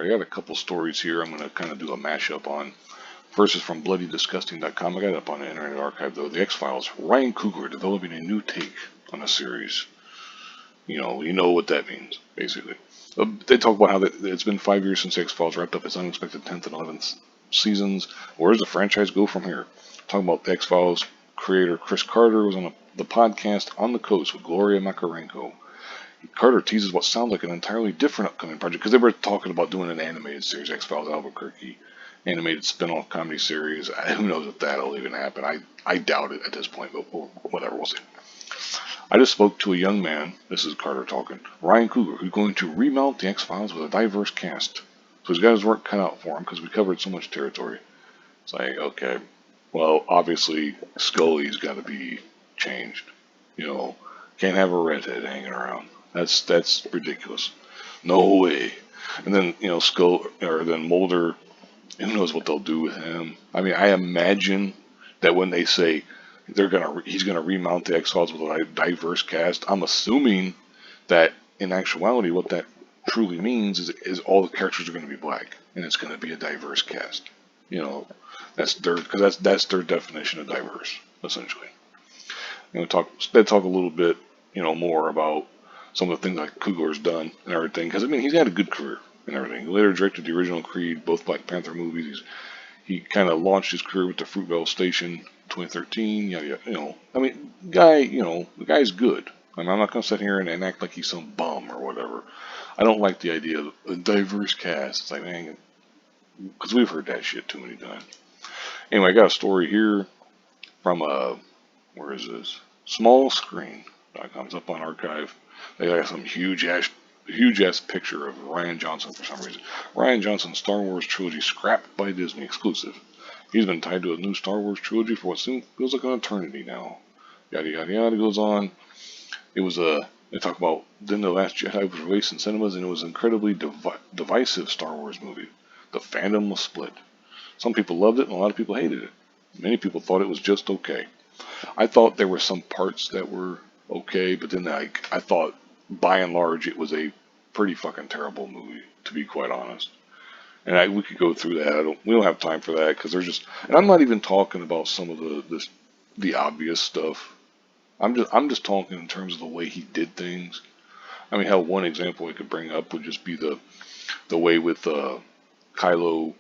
Alright, I got a couple stories here I'm going to kind of do a mashup on. First is from BloodyDisgusting.com. I got it up on the Internet Archive though. The X-Files. Ryan Coogler developing a new take on a series. You know what that means, basically. They talk about how it's been 5 years since X-Files wrapped up its unexpected 10th and 11th seasons. Where does the franchise go from here? Talking about the X-Files creator Chris Carter was on the podcast On the Coast with Gloria Makarenko. Carter teases what sounds like an entirely different upcoming project because they were talking about doing an animated series, X-Files Albuquerque, animated spin-off comedy series. Who knows if that'll even happen? I doubt it at this point, but whatever, we'll see. I just spoke to a young man, this is Carter talking, Ryan Coogler, who's going to remount the X-Files with a diverse cast. So he's got his work cut out for him because we covered so much territory. It's like, okay, well, obviously Scully's got to be changed. Can't have a redhead hanging around. That's ridiculous. No way. And then then Mulder. Who knows what they'll do with him? I mean, I imagine that when they say he's gonna remount the X-Files with a diverse cast, I'm assuming that in actuality, what that truly means is all the characters are going to be black, and it's going to be a diverse cast. Because that's their definition of diverse, essentially. They talk a little bit, more about some of the things like Coogler's done and everything. Because, I mean, he's had a good career and everything. He later directed the original Creed, both Black Panther movies. He kind of launched his career with the Fruitvale Station in 2013. Yeah. I mean, the guy's good. I mean, I'm not going to sit here and act like he's some bum or whatever. I don't like the idea of a diverse cast. It's like, man, because we've heard that shit too many times. Anyway, I got a story here from, where is this? Smallscreen.com. It's up on archive. They got some huge ass picture of Rian Johnson for some reason. Rian Johnson's Star Wars trilogy scrapped by Disney exclusive. He's been tied to a new Star Wars trilogy for what feels like an eternity now. Yada yada yada goes on. It was they talk about then The Last Jedi was released in cinemas and it was an incredibly divisive Star Wars movie. The fandom was split. Some people loved it and a lot of people hated it. Many people thought it was just okay. I thought there were some parts that were okay, but then I thought by and large it was a pretty fucking terrible movie, to be quite honest. And we could go through that. We don't have time for that because and I'm not even talking about some of the obvious stuff. I'm just talking in terms of the way he did things. I mean, hell, one example I could bring up would just be the way with Kylo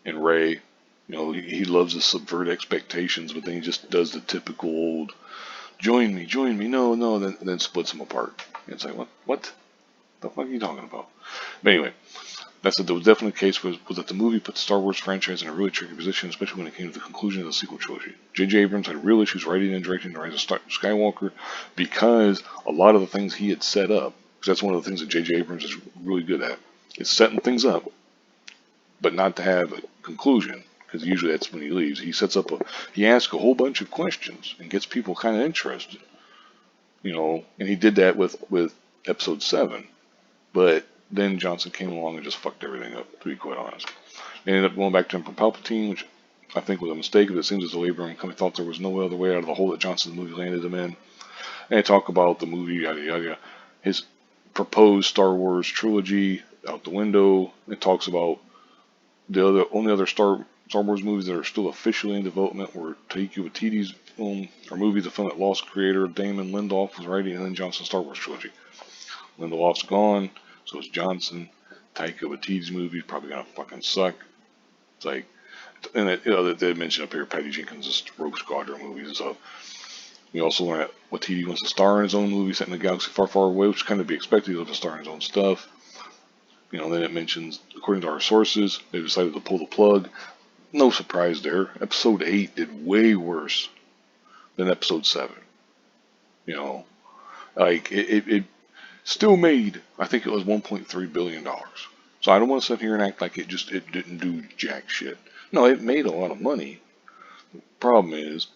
and Rey. He loves to subvert expectations, but then he just does the typical old join me, no, then splits them apart. And it's like, what the fuck are you talking about? But anyway, there was definitely a case was that the movie put the Star Wars franchise in a really tricky position, especially when it came to the conclusion of the sequel trilogy. J.J. Abrams had real issues writing and directing The Rise of Skywalker because a lot of the things he had set up, because that's one of the things that J.J. Abrams is really good at, is setting things up, but not to have a conclusion. Because usually that's when he leaves. He asks a whole bunch of questions and gets people kind of interested. And he did that with episode 7. But then Johnson came along and just fucked everything up, to be quite honest. They ended up going back to Emperor Palpatine, which I think was a mistake, but it seems as though Abrams thought there was no other way out of the hole that Johnson's movie landed him in. And they talk about the movie, yada yada yada. His proposed Star Wars trilogy out the window. It talks about the only other Star Wars movies that are still officially in development were Taika Waititi's movie, the film that lost creator Damon Lindelof was writing, and then Johnson's Star Wars trilogy. Lindelof's gone, so it's Johnson. Taika Waititi's movie probably gonna fucking suck. It's like, and they mentioned up here Patty Jenkins' Rogue Squadron movies and stuff. We also learned that Waititi wants to star in his own movie set in a galaxy far, far away, which kind of be expected. He wants to star in his own stuff. Then it mentions, according to our sources, they decided to pull the plug. No surprise there. Episode 8 did way worse than episode 7. It still made, I think it was $1.3 billion. So I don't want to sit here and act like it didn't do jack shit. No, it made a lot of money. The problem is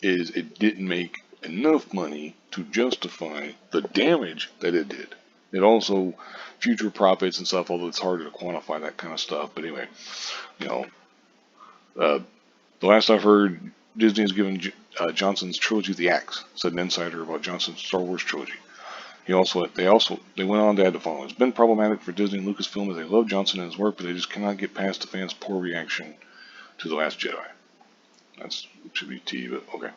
it didn't make enough money to justify the damage that it did. It also, future profits and stuff, although it's harder to quantify that kind of stuff. But anyway, the last I've heard, Disney has given Johnson's trilogy the axe, said an insider about Johnson's Star Wars trilogy. They went on to add the following. It's been problematic for Disney and Lucasfilm as they love Johnson and his work, but they just cannot get past the fans' poor reaction to The Last Jedi. That's should be T, but okay.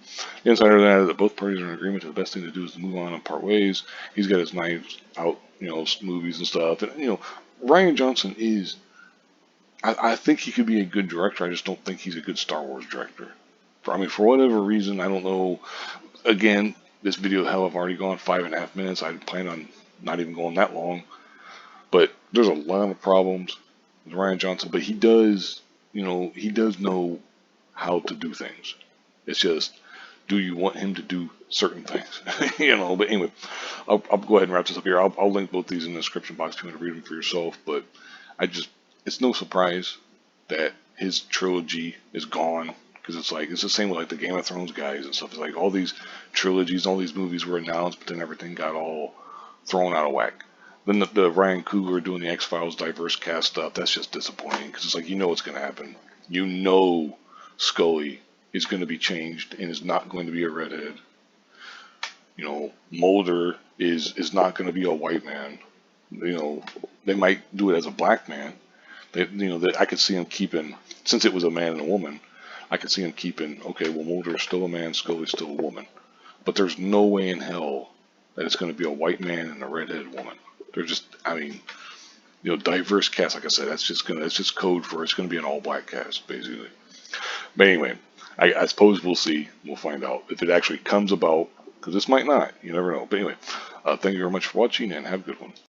The insider added that both parties are in agreement that the best thing to do is to move on and part ways. He's got his Knives Out, movies and stuff, and Rian Johnson is. I think he could be a good director. I just don't think he's a good Star Wars director. For whatever reason, I don't know. Again, this video, hell, I've already gone 5.5 minutes. I plan on not even going that long. But there's a lot of problems with Rian Johnson. But he does know how to do things. It's just, do you want him to do certain things? But anyway, I'll go ahead and wrap this up here. I'll link both these in the description box if you want to read them for yourself. But it's no surprise that his trilogy is gone. Because it's the same with like the Game of Thrones guys and stuff. It's like all these trilogies, all these movies were announced, but then everything got all thrown out of whack. Then the Ryan Coogler doing the X-Files diverse cast stuff, that's just disappointing. Because it's like, what's going to happen. Scully is going to be changed and is not going to be a redhead. Mulder is not going to be a white man. They might do it as a black man. I could see him keeping, since it was a man and a woman, I could see him keeping, okay, well, Mulder is still a man, Scully's still a woman. But there's no way in hell that it's going to be a white man and a redheaded woman. They're just, diverse cast, like I said, that's just code for it's going to be an all-black cast, basically. But anyway, I suppose we'll see. We'll find out if it actually comes about, because this might not. You never know. But anyway, thank you very much for watching, and have a good one.